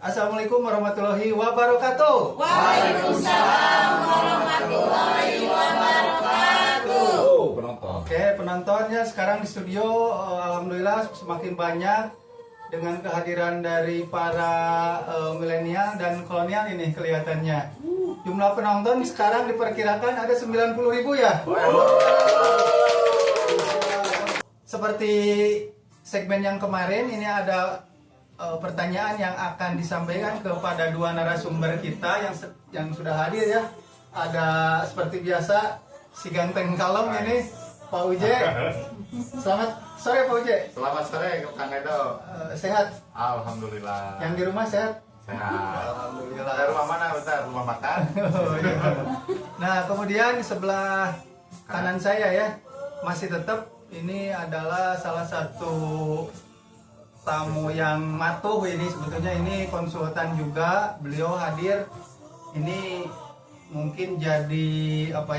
Assalamualaikum warahmatullahi wabarakatuh. Waalaikumsalam warahmatullahi wabarakatuh. Oke, penontonnya sekarang di studio alhamdulillah semakin banyak dengan kehadiran dari para milenial dan kolonial ini kelihatannya. Jumlah penonton sekarang diperkirakan ada 90.000 ya. Seperti segmen yang kemarin ini ada pertanyaan yang akan disampaikan kepada dua narasumber kita yang sudah hadir ya. Ada seperti biasa si ganteng kalem ini Pak Uje. Selamat sore Pak Uje. Selamat sore Kang Edo. Sehat? Alhamdulillah. Yang di rumah sehat? Sehat. Alhamdulillah. Dari rumah mana bentar? Rumah makan? Oh, iya. Nah kemudian di sebelah kanan saya ya masih tetap ini adalah salah satu tamu yang matuh ini, sebetulnya ini konsultan juga, beliau hadir ini mungkin jadi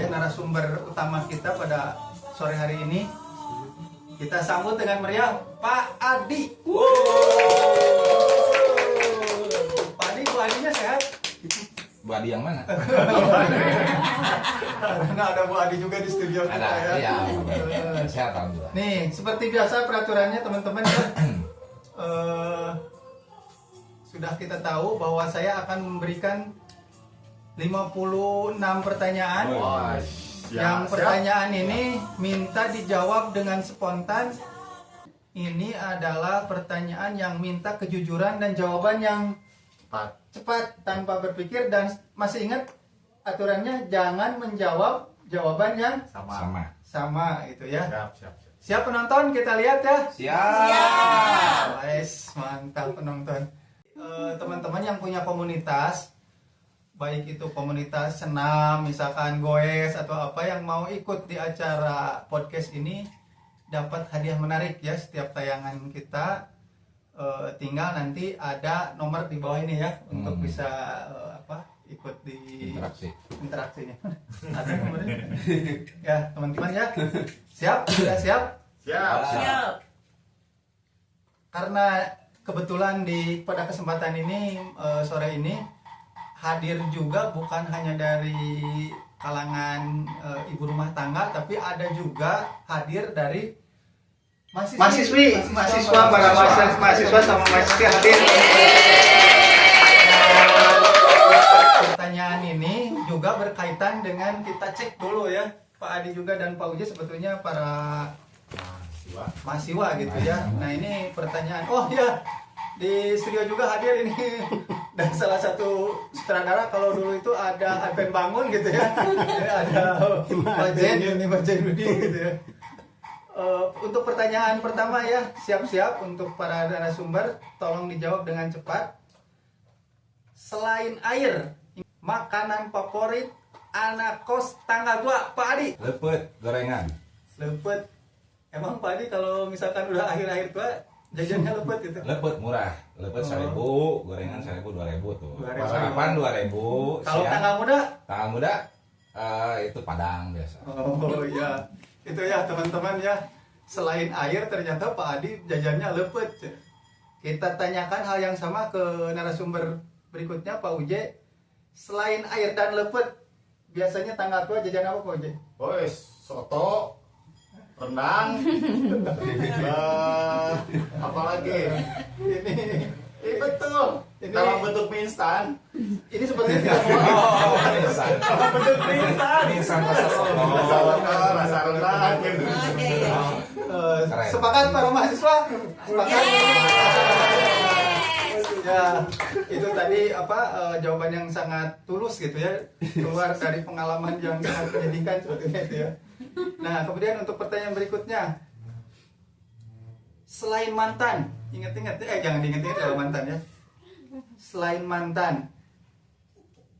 narasumber utama kita pada sore hari ini. Kita sambut dengan meriah Pak Adi. Pak Adi, Bu Adinya sehat? Bu Adi yang mana? Karena ada Bu Adi juga di studio kita Ada, ya. iya. Sehat alhamdulillah. Nih, seperti biasa peraturannya teman-teman ya. Sudah kita tahu bahwa saya akan memberikan 56 pertanyaan. Wah, Yang pertanyaan ini minta dijawab dengan spontan. Ini adalah pertanyaan yang minta kejujuran dan jawaban yang cepat tanpa berpikir, dan masih ingat aturannya jangan menjawab jawaban yang sama gitu ya. Siap. Siap penonton, kita lihat ya. Siap. Wes, mantap penonton. Teman-teman yang punya komunitas, baik itu komunitas senam, misalkan goes atau apa, yang mau ikut di acara podcast ini dapat hadiah menarik ya setiap tayangan kita. Tinggal nanti ada nomor di bawah ini ya untuk bisa ikut di interaksinya. Ada nomornya. Ya teman-teman ya. Siap? Sudah siap? Siap. Karena kebetulan pada kesempatan ini sore ini hadir juga bukan hanya dari kalangan ibu rumah tangga, tapi ada juga hadir dari mahasiswa sama mahasiswi hadir. Pertanyaan ini juga berkaitan dengan, kita cek dulu ya Pak Adi juga dan Pak Uji sebetulnya para mahasiswa gitu ya. Nah ini pertanyaan, oh ya di studio juga hadir ini dan salah satu sutradara, kalau dulu itu ada Alpen Bangun gitu ya. Ada Pak Jenudi gitu ya. Untuk pertanyaan pertama ya, siap-siap untuk para narasumber, tolong dijawab dengan cepat. Selain air, makanan favorit anak kos tangga gua, Pak Adi? Lepet gorengan. Lepet. Emang Pak Adi kalau misalkan udah akhir-akhir tua jajannya lepet gitu? Lepet murah. Lepet 1.000, gorengan 1.000, 2.000 tuh. 2.000. Sarapan 2.000. Kalau tangga muda? Tangga muda itu Padang biasa. Oh iya. Itu ya teman-teman ya. Selain air ternyata Pak Adi jajannya lepet. Kita tanyakan hal yang sama ke narasumber berikutnya, Pak Uje. Selain air dan lepet, biasanya tangga tua jajan apa Pak Uje? Soto, rendang, apalagi ini betul. Dalam bentuk mie instan. Ini seperti Dalam bentuk mie instan. Instan rasa soto. Rasa rendang. sepakat para mahasiswa? Sepakat? Ya, itu tadi jawaban yang sangat tulus gitu ya, keluar dari pengalaman yang sangat menyedihkan sebetulnya itu ya. Nah, kemudian untuk pertanyaan berikutnya, selain mantan, jangan diinget-inget kalau mantan ya. Selain mantan,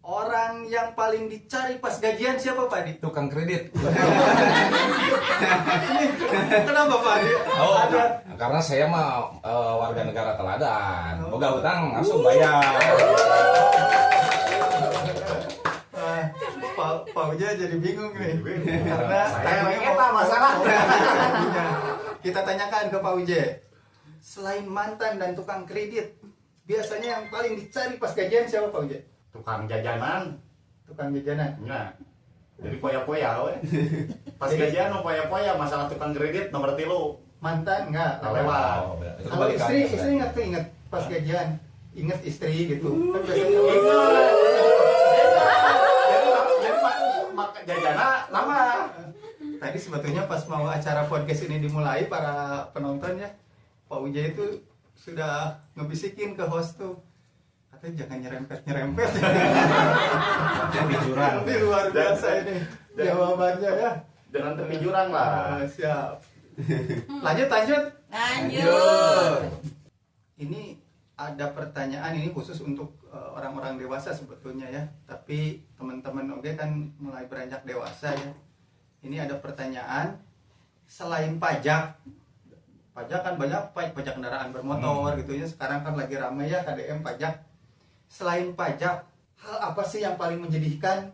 orang yang paling dicari pas gajian siapa Pak Adi? Tukang kredit. Kenapa Pak Adi? Karena saya mah warga negara teladan. Boga hutang langsung bayar. Pak Uja jadi bingung nih. Karena Saya masalah. Kita tanyakan ke Pak Uje. Selain mantan dan tukang kredit, biasanya yang paling dicari pas gajian siapa Pak Uje? Tukang jajanan. Tukang jajanan. Nah, jadi poya-poya we. Pas gajian mau poya-poya, masalah tukang kredit nomor 3. Mantan enggak Lewat. Oh, itu Kalau kebalikannya. istri ingat tuh ingat pas gajian ingat istri gitu. Kan biasanya Jadi jajana lama. tadi sebetulnya pas mau acara podcast ini dimulai para penonton ya Pak Uje itu sudah ngebisikin ke host tuh katanya jangan nyerempet Jadi jurang. ini luar biasa ini jawabannya ya. Jangan tepi jurang lah. Siap. Lanjut. Lanjut. Ini ada pertanyaan ini khusus untuk orang-orang dewasa sebetulnya ya. Tapi teman-teman oke kan mulai beranjak dewasa ya. Ini ada pertanyaan selain pajak kan banyak pajak kendaraan bermotor gitu ya. Sekarang kan lagi ramai ya KDM pajak. Selain pajak, hal apa sih yang paling menjadikan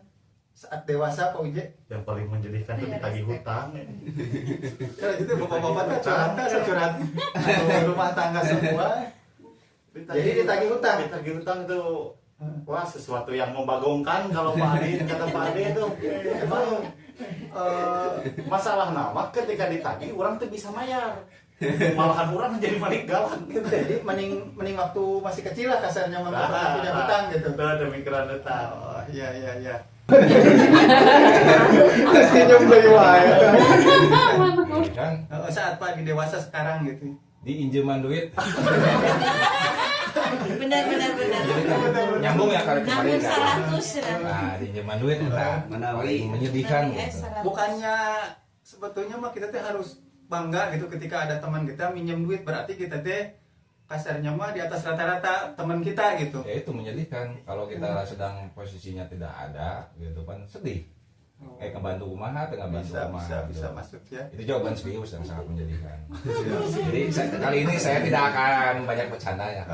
saat dewasa Pak Uje? Yang paling menjadikan itu ditagih hutang. Ya itu bapak-bapak tuh curhat rumah tangga semua. Jadi ditagih hutang. Ditagih hutang itu wah sesuatu yang membagongkan kalau Pak Adi kata Pak Adi itu emang masalah nama ketika ditagih orang tuh bisa bayar. Malahan orang jadi maling galak gitu. Jadi mending waktu masih kecil lah kasarnya punya hutang gitu. Tuh ada mikiran hutang. Oh iya. Senyum dari wae. Kan Saat Pak di dewasa sekarang gitu. di injeman duit. Benar. Nyambung ya kali kemarin Namun kan. 100. Nah, di injeman duit nah, paling menyedihkan gitu. Bukannya sebetulnya mah kita teh harus bangga gitu ketika ada teman kita minjem duit, berarti kita teh kasarnya mah di atas rata-rata teman kita gitu. Ya itu menyedihkan kalau kita sedang posisinya tidak ada gitu kan sedih. Kayak ngebantu kumaha tengah bantu kumaha. Bisa masuk ya. Itu jawaban serius yang sangat menyedihkan. Jadi kali ini saya tidak akan banyak bercanda ya.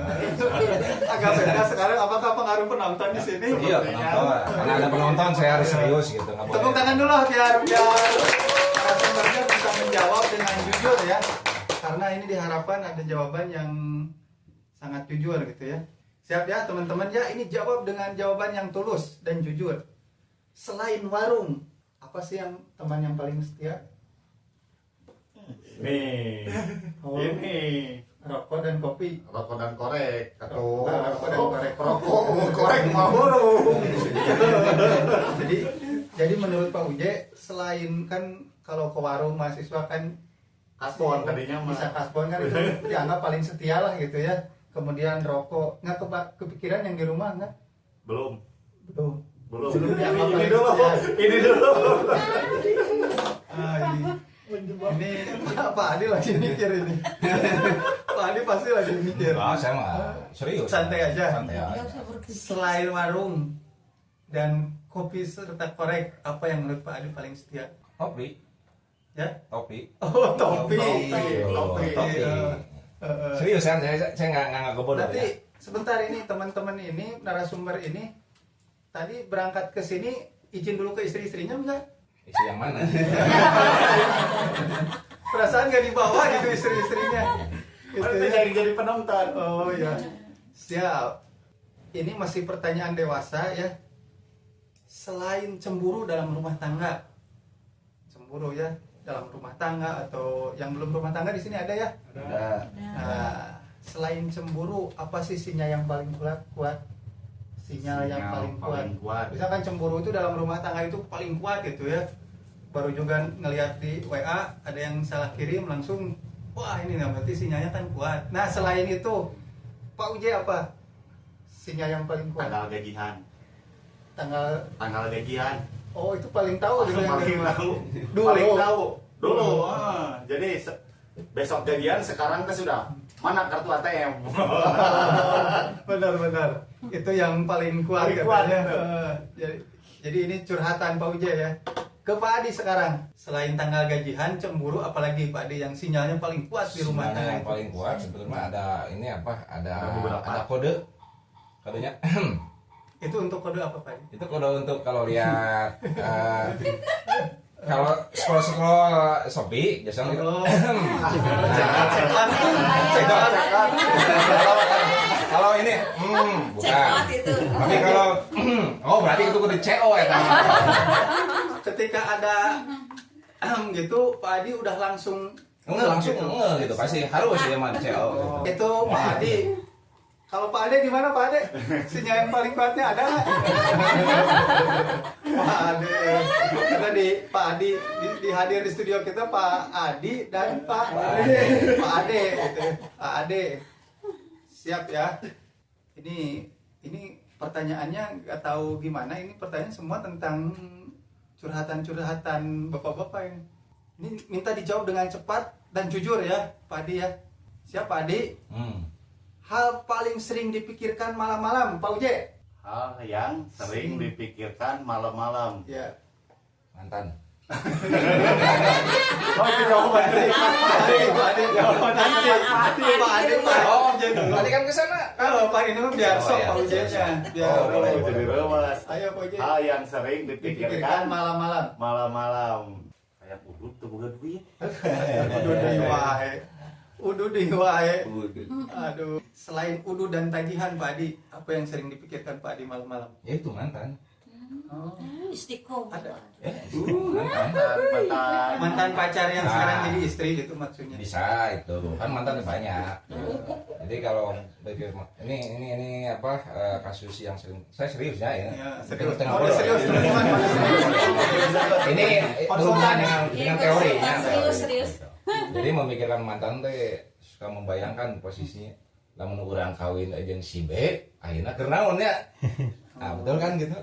Agak beda sekarang, apakah pengaruh penonton di sini? Iya penonton, karena ada penonton saya harus serius gitu. Nggak Tepuk boleh. tangan dulu biar narasumbernya bisa menjawab dengan jujur ya. Karena ini diharapkan ada jawaban yang sangat jujur gitu ya. Siap ya teman-teman ya, ini jawab dengan jawaban yang tulus dan jujur. Selain warung, apa sih yang teman yang paling setia? Nih. Oh. Ini Rokok dan kopi. rokok dan korek. Atau Rokok dan korek. rokok korek mah burung. Jadi menurut Pak Uje, selain kan kalau ke warung mahasiswa kan Kasbon tadinya mah. bisa kasbon kan itu dianggap paling setia lah gitu ya. Kemudian rokok, nggak kepikiran yang di rumah nggak? Belum. Belum. Belum. dianggap Ini paling dulu. setia. Ini dulu. Ini Pak Adi lagi mikir ini. Pak Adi pasti lagi mikir. Saya mah serius. Santai aja. Santai aja. Selain warung dan kopi serta korek, apa yang menurut Pak Adi paling setia? Topi, Ya? topi. Oh, topi. Topi. Topi. Serius kan, saya nggak kebun ya. Nanti sebentar ini teman-teman ini narasumber ini tadi berangkat ke sini izin dulu ke istri-istrinya enggak? Isi yang mana? Perasaan gak dibawa gitu istri-istrinya. Gitu Itu ya. jadi penonton. Oh ya. Siap. Ini masih pertanyaan dewasa ya. Selain cemburu dalam rumah tangga. Cemburu ya dalam rumah tangga atau yang belum rumah tangga di sini ada ya? Ada. Nah, selain cemburu, apa sih sinyal yang paling kuat? Sinyal yang paling kuat. Misalkan cemburu itu dalam rumah tangga itu paling kuat gitu ya. Baru juga ngelihat di WA ada yang salah kirim langsung, wah ini nggak berarti sinyalnya kan kuat. Nah selain itu, Pak Uje apa? Sinyal yang paling kuat? Tanggal gajian. Tanggal gajian. Oh itu paling tahu gitu yang Paling dari- tahu. Dulu. Paling tahu. Dulu. Jadi besok gajian sekarang kan sudah mana kartu ATM. Benar. Itu yang paling kuat Paling kuat, katanya. ya. Jadi ini curhatan Pak Uje ya. Ke Pak Adi sekarang. Selain tanggal gajian, cemburu, apalagi Pak Adi yang sinyalnya paling kuat di rumah Sinyalnya tangga yang itu? paling kuat sebetulnya ada ini apa? Ada beberapa. kode. Kodenya Itu untuk kode apa Pak Adi? itu kode untuk kalau lihat kalau scroll Shopee biasanya gitu. Oh. Kalau ini Check bukan. out itu. Tapi kalau oh berarti itu kudu CO ya kan. Ketika ada gitu Pak Adi udah langsung Langsung gitu. gitu pasti harus ya mah CO gitu. Itu Pak Adi. Kalau Pak Ade gimana Pak Ade? Sinyal yang paling kuatnya ada nggak? Pak Ade. Kita di Pak Adi di hadir di studio kita Pak Adi dan Pak Ade. Pak Ade gitu. Pak Ade. Siap ya. Ini pertanyaannya nggak tahu gimana. Ini pertanyaan semua tentang curhatan-curhatan bapak-bapak ini. Ini minta dijawab dengan cepat dan jujur ya, Pak Adi ya. Siap Pak Adi? Hal paling sering dipikirkan malam-malam, Pak Uje? Hal yang sering dipikirkan malam-malam. Ya. Mantan. Oh, itu jawaban dari Pak Adi, jawaban nanti. Pak Adi, Pak Oh, Uje dulu. tadi kan ke sana. Kalau Pak ini mah biar sok iya. Pak Uje-nya. Biar Oh, boleh. itu direwas. Ayo Pak Uje. Hal yang sering Dipikirkan dipikirkan malam-malam. malam-malam. Kayak udut tuh bukan duit. Udu di wae. Udu di wae. Aduh. Selain udu dan tagihan Pak Adi, apa yang sering dipikirkan Pak Adi malam-malam? Ya itu mantan. Oh. Istiqomah. Ada. Ya, mantan. Mantan pacar yang sekarang jadi istri gitu maksudnya. Bisa itu kan mantan banyak. Jadi kalau ini apa kasus yang sering saya serius ya ya. Ya, serius. Tengah Oh, bola. serius teman-teman. Ini berhubungan dengan teorinya. Serius. Jadi memikirkan mantan teh suka membayangkan posisinya lamun urang kawin jeung si B, ayeuna keur naon ya? Ah, betul kan gitu.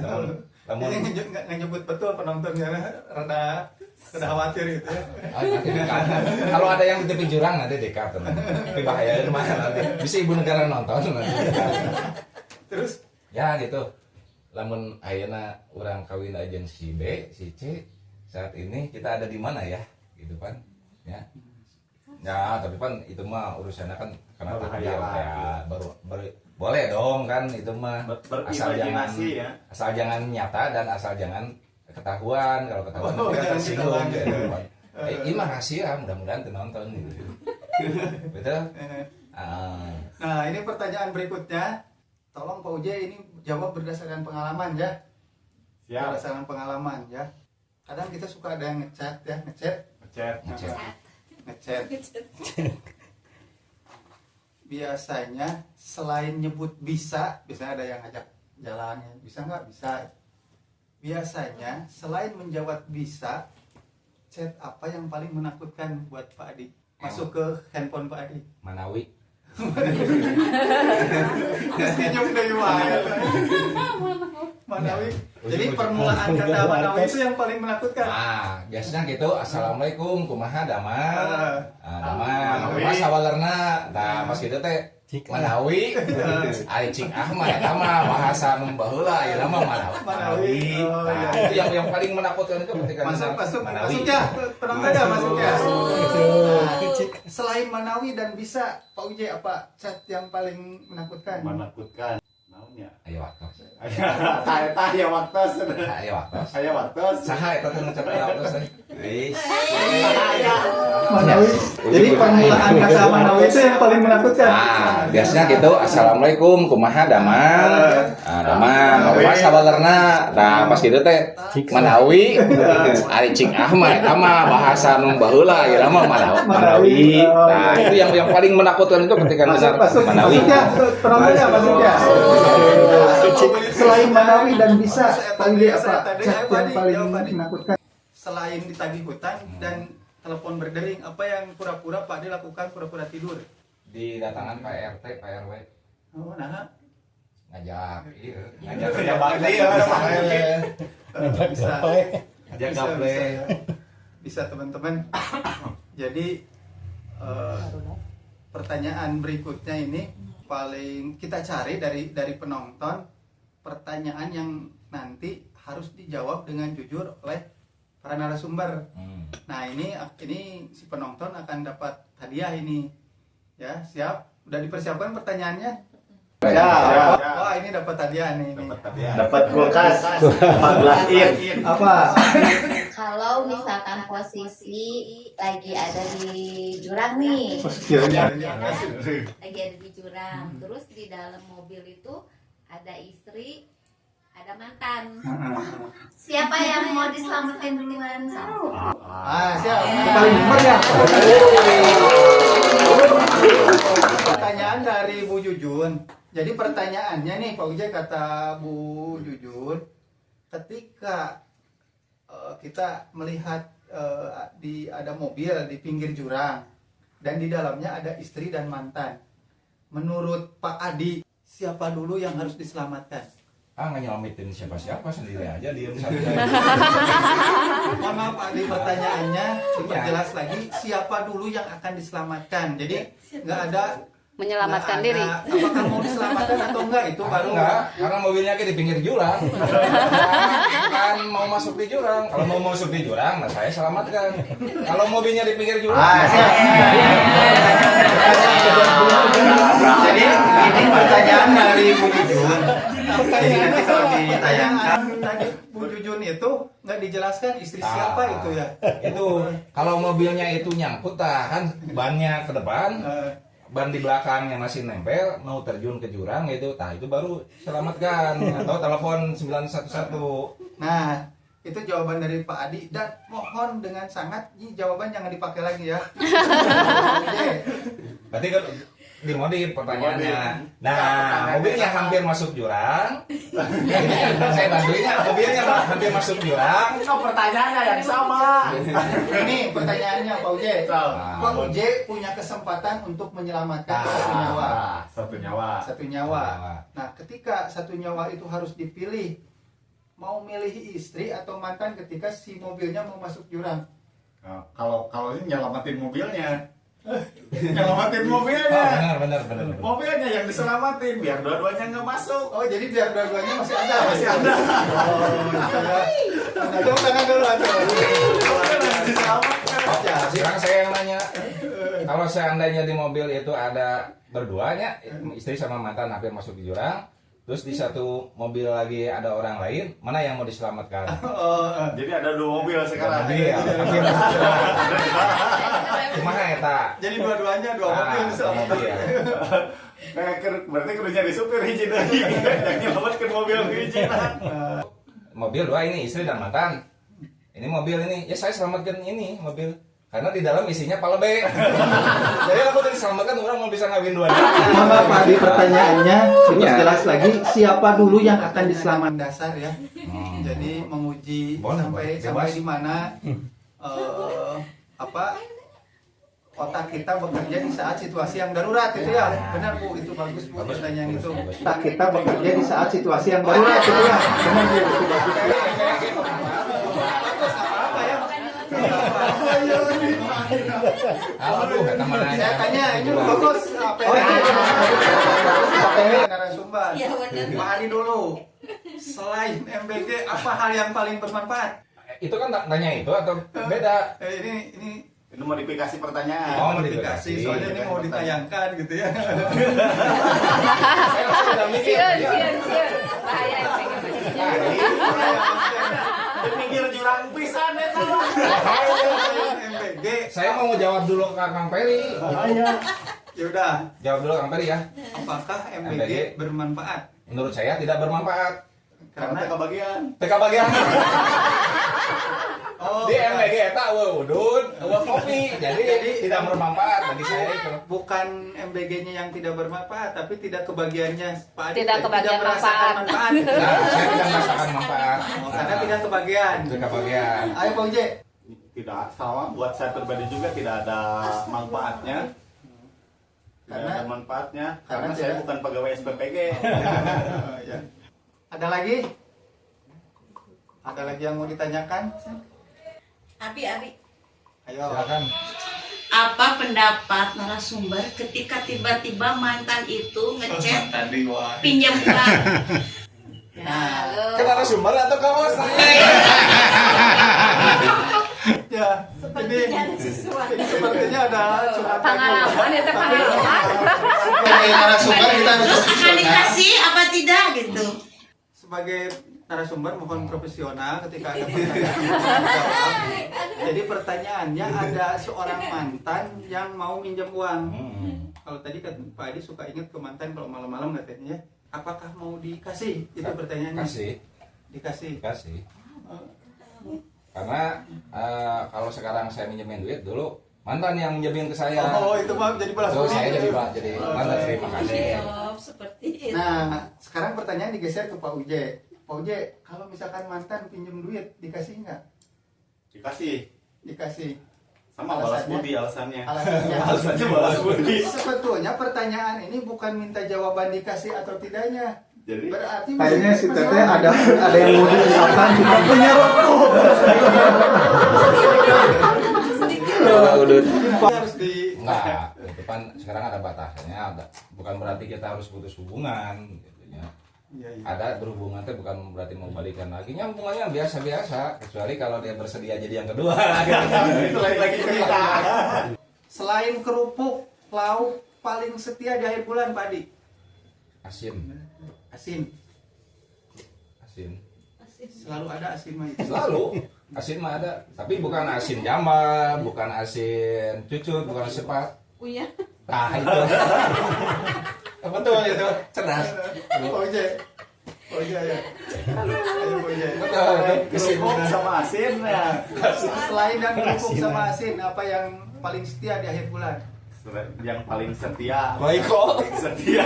Lamun Ini nggak nyebut betul penontonnya rada khawatir gitu ya. nanti dekat. Kalau ada yang di tepi jurang nanti dekat teman. Tapi bahaya mana nanti. Bisa ibu negara nonton nanti. Terus Ya gitu. Lamun ayeuna urang kawin jeung si B, si C, saat ini kita ada di mana ya? Gitu kan. Ya. Ya, tapi kan itu mah urusannya kan karena Baru takdir hayalan, ya. Baru boleh dong kan itu mah asal jangan Berimajinasi ya. asal jangan nyata dan asal jangan ketahuan. Kalau ketahuan Oh, kita jangan tersinggung ketahuan. gitu kan. Ini mah rahasia, mudah-mudahan penonton gitu. Betul? Nah, ini pertanyaan berikutnya. Tolong Pak Uje ini jawab berdasarkan pengalaman ya. Siap. Berdasarkan pengalaman ya. Kadang kita suka ada yang ngechat ya, ngechat. Biasanya selain nyebut bisa, biasanya ada yang ngajak jalannya. Bisa nggak? Bisa. Biasanya selain menjawab bisa, chat apa yang paling menakutkan buat Pak Adi? Masuk ke handphone Pak Adi. Manawi. Senyum dari wae. Manawi. Jadi permulaan kata Manawi itu yang paling menakutkan. Nah, biasanya gitu. Assalamualaikum, kumaha damang. Damang. Manawi. Mas sawalerna. Nah, pas gitu teh Manawi. Ari cing mah eta mah bahasa nu baheula ieu mah Manawi. Oh, Nah, iya. itu yang paling menakutkan itu ketika Masuk Manawi. ya, penonton ya, masuk ya. Oh. Selain Manawi dan bisa, Pak Uje apa chat yang paling menakutkan? Menakutkan. Naonnya? Ayo waktu. Tah ya waktu. Ayo waktu. Saya waktu. Saha eta teh ngecap waktu. Wis. Manawi. Jadi permulaan kata Manawi itu yang paling menakutkan. Ah, biasanya gitu. Assalamualaikum, kumaha damang. Damang. Mas sawalerna. Nah, pas gitu teh Manawi. Ari cing mah eta mah bahasa nu baheula ieu mah Manawi. Nah, itu yang paling menakutkan itu ketika dengar Manawi. Masuk ya, penonton ya, masuk ya. Selain Manawi dan bisa, Pak Uje apa chat yang paling menakutkan? Selain ditagih hutang dan telepon berdering, apa yang pura-pura Pak Ade lakukan pura-pura tidur? Didatangan Pak RT, Pak RW Oh, nah. ngajak Kerja bakti ya. Bisa. ngajak Bisa, gaple. bisa. Bisa teman-teman. Jadi pertanyaan berikutnya ini paling kita cari dari penonton, pertanyaan yang nanti harus dijawab dengan jujur oleh para narasumber. Nah, ini si penonton akan dapat hadiah ini. Ya, siap? Udah dipersiapkan pertanyaannya? Siap. Wah, ini dapat hadiah nih. Dapat kulkas 14 in. Apa? Kalau misalkan posisi lagi ada di jurang nih, lagi ada di jurang, terus di dalam mobil itu ada istri, ada mantan. Siapa yang mau diselamatin duluan? Siap. Paling benar ya. Pertanyaan dari Bu Jujun. Jadi pertanyaannya nih Pak Uje, kata Bu Jujun, ketika kita melihat ada mobil di pinggir jurang dan di dalamnya ada istri dan mantan. Menurut Pak Adi, siapa dulu yang harus diselamatkan? Nggak nyelamatin siapa-siapa, sendiri aja diem saja. Mohon maaf Pak Adi, pertanyaannya diperjelas lagi, siapa dulu yang akan diselamatkan? Jadi nggak ada Menyelamatkan nggak diri. ada, apakah mau diselamatkan atau enggak, itu baru Enggak, karena mobilnya di pinggir jurang. Bukan mau masuk di jurang. Kalau mau masuk di jurang, nah saya selamatkan. Kalau mobilnya di pinggir jurang, siap. Jadi ini pertanyaan dari Bu Jujun. Jadi nanti kalau ditayangkan tadi Bu Jujun itu nggak dijelaskan istri siapa itu ya? Itu kalau mobilnya itu nyangkut kan bannya ke depan, ban di belakangnya masih nempel, mau terjun ke jurang itu baru selamatkan atau telepon 911. Nah, itu jawaban dari Pak Adi, dan mohon dengan sangat ini jawaban jangan dipakai lagi ya. Berarti kan dimodif pertanyaannya. Nah, mobilnya hampir masuk jurang. Ini kan saya bantuinnya, mobilnya hampir masuk jurang. Pertanyaannya yang sama. Ini pertanyaannya Pak Uje. Nah, Pak Uje punya kesempatan untuk menyelamatkan satu nyawa. Satu nyawa. Satu nyawa. Nah, ketika satu nyawa itu harus dipilih, mau milih istri atau mantan ketika si mobilnya mau masuk jurang? Nah, kalau ini nyelamatin mobilnya. Nyelamatin mobilnya. Benar. Mobilnya yang diselamatin biar dua-duanya nggak masuk. Oh, jadi biar dua-duanya masih ada. Masih ada. Tepuk tangan dulu atuh. Diselamatkan. Sekarang saya yang nanya, kalau seandainya di mobil itu ada berduanya, istri sama mantan hampir masuk di jurang, terus di satu mobil lagi ada orang lain, mana yang mau diselamatkan? Jadi ada dua mobil sekarang. Mobil, hampir masuk jurang. Kumaha eta? Jadi dua-duanya dua mobil diselamatkan. mobil. Berarti kudu nyari supir hiji deui. Yang nyelamatkan mobil hiji. Mobil dua ini istri dan mantan. Ini mobil ini, ya saya selamatkan ini mobil. Karena di dalam isinya palebe. Jadi aku tadi selamatkan orang mau bisa ngawin dua. Mama Pak Adi, pertanyaannya terus jelas lagi, siapa dulu yang akan diselamatkan dasar ya? Jadi menguji sampai di mana otak kita bekerja di saat situasi yang darurat itu ya. Benar Bu, itu bagus Bu pertanyaan itu. Otak kita bekerja di saat situasi yang darurat itu ya. Benar Bu, itu bagus. Saya tanya, ini bagus apa narasumber. Pak Adi dulu. Selain MBG, apa hal yang paling bermanfaat? Itu kan tanya itu atau beda? Ini modifikasi pertanyaan. Oh, modifikasi, soalnya ini mau ditayangkan gitu ya. Sian. Bahaya yang pengen Di pinggir jurang pisan eta. MBG. Saya mau jawab dulu ke Kang Peri. Ya udah, Jawab dulu Kang Peri ya. apakah MBG bermanfaat? Menurut saya tidak bermanfaat. Karena kebagian. TK bagian. Oh, Di MBG eta udun, kopi. Jadi tidak bermanfaat bagi saya itu. bukan MBG-nya yang tidak bermanfaat, tapi tidak kebagiannya Pak Adi. Tidak kebagian merasakan manfaat. Nah, saya tidak merasakan manfaat. Karena tidak kebagian. TK bagian. Ayo Pak Uje. Tidak sama, buat saya pribadi juga tidak ada manfaatnya. Tidak ada manfaatnya karena saya bukan pegawai SPPG. Ya. Ada lagi? Ada lagi yang mau ditanyakan? Abi. Ayo. Silakan. Apa pendapat narasumber ketika tiba-tiba mantan itu ngechat pinjam uang? Ke narasumber atau ke host? Ya, ini sepertinya ada curhatan. Pengalaman itu pengalaman. Sebagai narasumber kita harus Terus akan dikasih apa tidak gitu? sebagai narasumber mohon profesional ketika ada pertanyaan. Jadi pertanyaannya ada seorang mantan yang mau minjam uang. Kalau tadi kan Pak Adi suka ingat ke mantan kalau malam-malam katanya, apakah mau dikasih? Itu pertanyaannya. Dikasih. Karena kalau sekarang saya minjemin duit, dulu mantan yang minjemin ke saya. Oh, itu mah jadi balas So, budi. saya jadi mantan, terima kasih. Seperti itu. Nah, sekarang pertanyaan digeser ke Pak Uje. Pak Uje, kalau misalkan mantan pinjem duit, dikasih nggak? Dikasih. Sama balas budi alasannya. Alasannya balas budi. Sebetulnya pertanyaan ini bukan minta jawaban dikasih atau tidaknya. Jadi Berarti kayaknya si Teteh ada yang mau diucapkan juga punya rokok. Harus di Enggak, itu kan sekarang ada batasannya. Bukan berarti kita harus putus hubungan. Gitu ya. Ada berhubungan itu bukan berarti mau balikan lagi. Hubungannya biasa-biasa. Kecuali kalau dia bersedia jadi yang kedua. itu lagi cerita. Selain kerupuk, lauk paling setia di akhir bulan, Pak Adi? Asin. Selalu ada asin mah. Selalu. Asin mah ada. Tapi bukan asin jambal, bukan asin cucut, bukan asin pat. Punya. Nah itu. Betul itu. Cerdas. Oke ya. Betul. Kerupuk sama asin ya. Selain dan kerupuk sama asin, apa yang paling setia di akhir bulan? Yang paling setia. Baiko. Setia.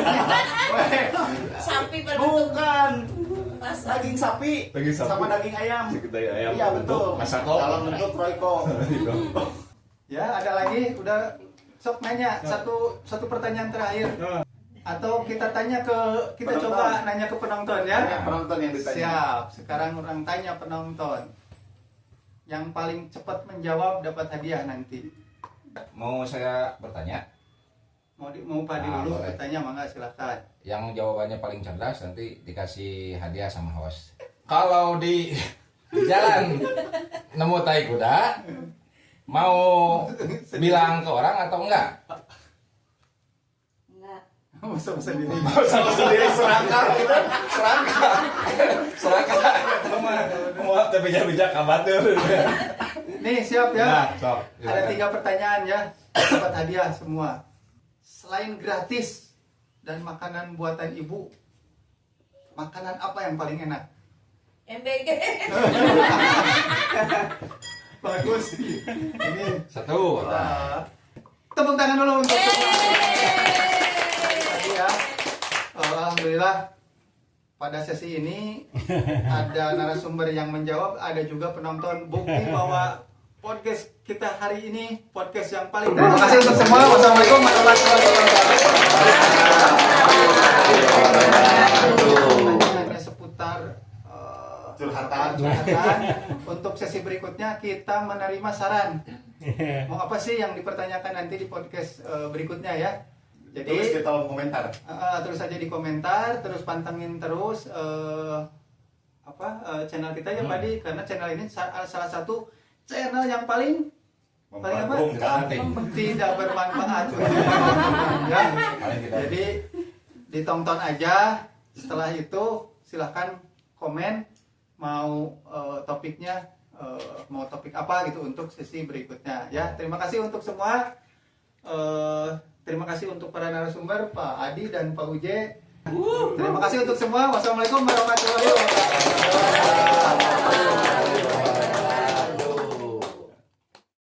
Sapi berbentuk Bukan. masa. Daging sapi. Sama daging ayam. Iya betul. Masako. Dalam bentuk Royco. Ya, ada lagi. Udah sok nanya satu pertanyaan terakhir. Atau kita tanya kita Penonton. coba nanya ke penonton ya. Banyak penonton yang ditanya. Siap. Sekarang orang tanya penonton. Yang paling cepat menjawab dapat hadiah nanti. Mau saya bertanya? Mau Pak Adi dulu boleh. bertanya, mangga silakan. Yang jawabannya paling cerdas nanti dikasih hadiah sama host. Kalau di jalan nemu tai kuda, mau bilang ke orang atau enggak? Enggak. Masa sendiri. Sama sendiri serangkar gitu. Serangkar. Mau bijak-bijak kabatur. Nih siap ya. Nah, sok. Ada 3 pertanyaan ya. Dapat hadiah semua. Selain gratis dan makanan buatan ibu, makanan apa yang paling enak? MBG. Bagus. Ini Satu. tepuk tangan dulu untuk tadi ya. Alhamdulillah pada sesi ini ada narasumber yang menjawab, ada juga penonton. Bukti bahwa podcast kita hari ini podcast yang paling. Terima kasih untuk semua. Wassalamualaikum warahmatullahi wabarakatuh. Hanya seputar Curhatan. Untuk sesi berikutnya kita menerima saran. Mau apa sih yang dipertanyakan nanti di podcast berikutnya ya? Jadi Tulis di kolom komentar. terus aja di komentar, terus pantengin terus channel kita ya Pak Adi, karena channel ini salah satu channel yang paling apa? Tidak bermanfaat. Ya. Jadi ditonton aja. Setelah itu silahkan komen mau topiknya mau topik apa gitu untuk sesi berikutnya ya. Terima kasih untuk semua. Terima kasih untuk para narasumber Pak Adi dan Pak Uje. Terima kasih untuk semua. Wassalamualaikum warahmatullahi wabarakatuh.